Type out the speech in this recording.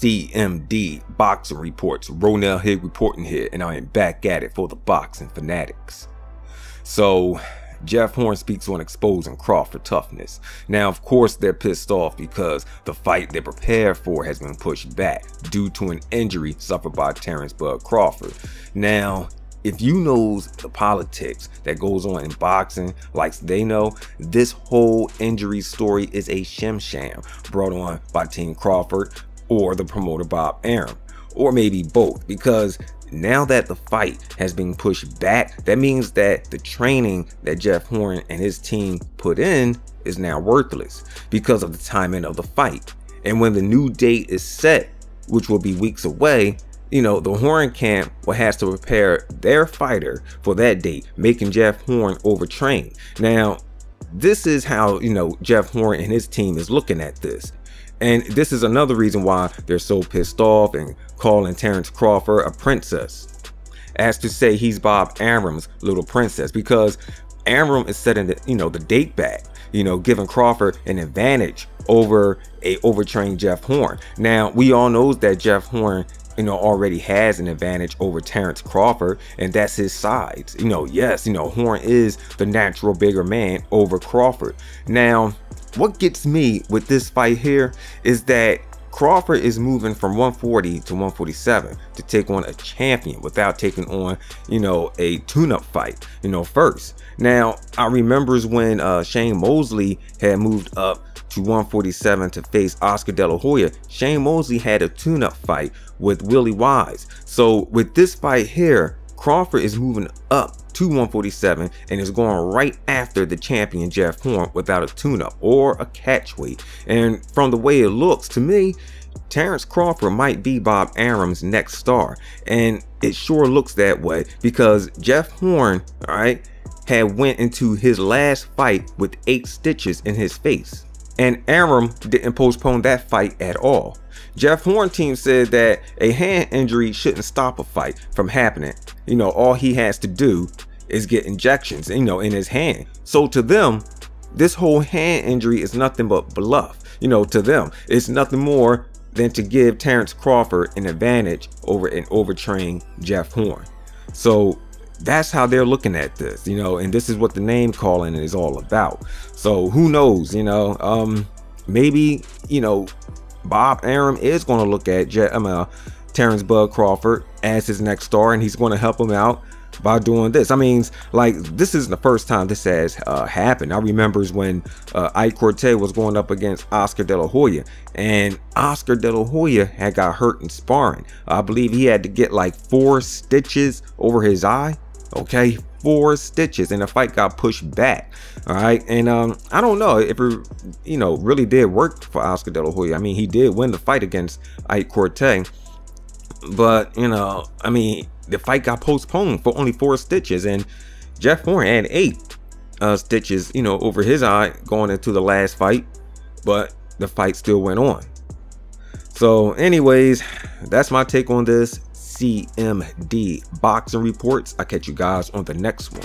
CMD Boxing Reports. Ronell here reporting here, and I am back at it for the boxing fanatics. So Jeff Horn speaks on exposing Crawford toughness. Now, of course, they're pissed off because the fight they prepared for has been pushed back due to an injury suffered by Terence Crawford. Now, if you knows the politics that goes on in boxing like they know, this whole injury story is a sham brought on by Team Crawford or the promoter Bob Arum, or maybe both, because now that the fight has been pushed back, that means that the training that Jeff Horn and his team put in is now worthless because of the timing of the fight. And when the new date is set, which will be weeks away, you know, the Horn camp will have to prepare their fighter for that date, making Jeff Horn overtrain. Now, this is how, you know, Jeff Horn and his team is looking at this. And this is another reason why they're so pissed off and calling Terence Crawford a princess, as to say he's Bob Arum's little princess, because Arum is setting the, you know, the date back, you know, giving Crawford an advantage over a overtrained Jeff Horn. Now, we all know that Jeff Horn, you know, already has an advantage over Terence Crawford, and that's his size. You know, yes, you know, Horn is the natural bigger man over Crawford. Now, what gets me with this fight here is that Crawford is moving from 140 to 147 to take on a champion without taking on, you know, a tune-up fight, you know, first. Now, I remembers when Shane Mosley had moved up to 147 to face Oscar De La Hoya. Shane Mosley had a tune-up fight with Willie Wise. So with this fight here, Crawford is moving up to 147 and is going right after the champion Jeff Horn without a tune-up or a catch weight. And from the way it looks to me, Terence Crawford might be Bob Arum's next star, and it sure looks that way because Jeff Horn, all right, had went into his last fight with 8 stitches in his face, and Arum didn't postpone that fight at all. Jeff Horn team said that a hand injury shouldn't stop a fight from happening. You know, all he has to do is get injections, you know, in his hand. So to them, this whole hand injury is nothing but bluff. You know, to them, it's nothing more than to give Terence Crawford an advantage over an overtrained Jeff Horn. So that's how they're looking at this, you know, and this is what the name calling is all about. So who knows, you know, maybe, you know, Bob Arum is going to look at Terence Crawford as his next star, and he's going to help him out by doing this. I mean, like, this isn't the first time this has happened. I remembers when Ike Cortez was going up against Oscar De La Hoya, and Oscar De La Hoya had got hurt in sparring. I believe he had to get like 4 stitches over his eye. Okay, 4 stitches, and the fight got pushed back. All right, and I don't know if it, you know, really did work for Oscar De La Hoya. I mean, he did win the fight against Ike Cortez, but you know, I mean, the fight got postponed for only 4 stitches, and Jeff Horn had 8 stitches, you know, over his eye going into the last fight, but the fight still went on. So anyways, that's my take on this CMD Boxing Reports. I'll catch you guys on the next one.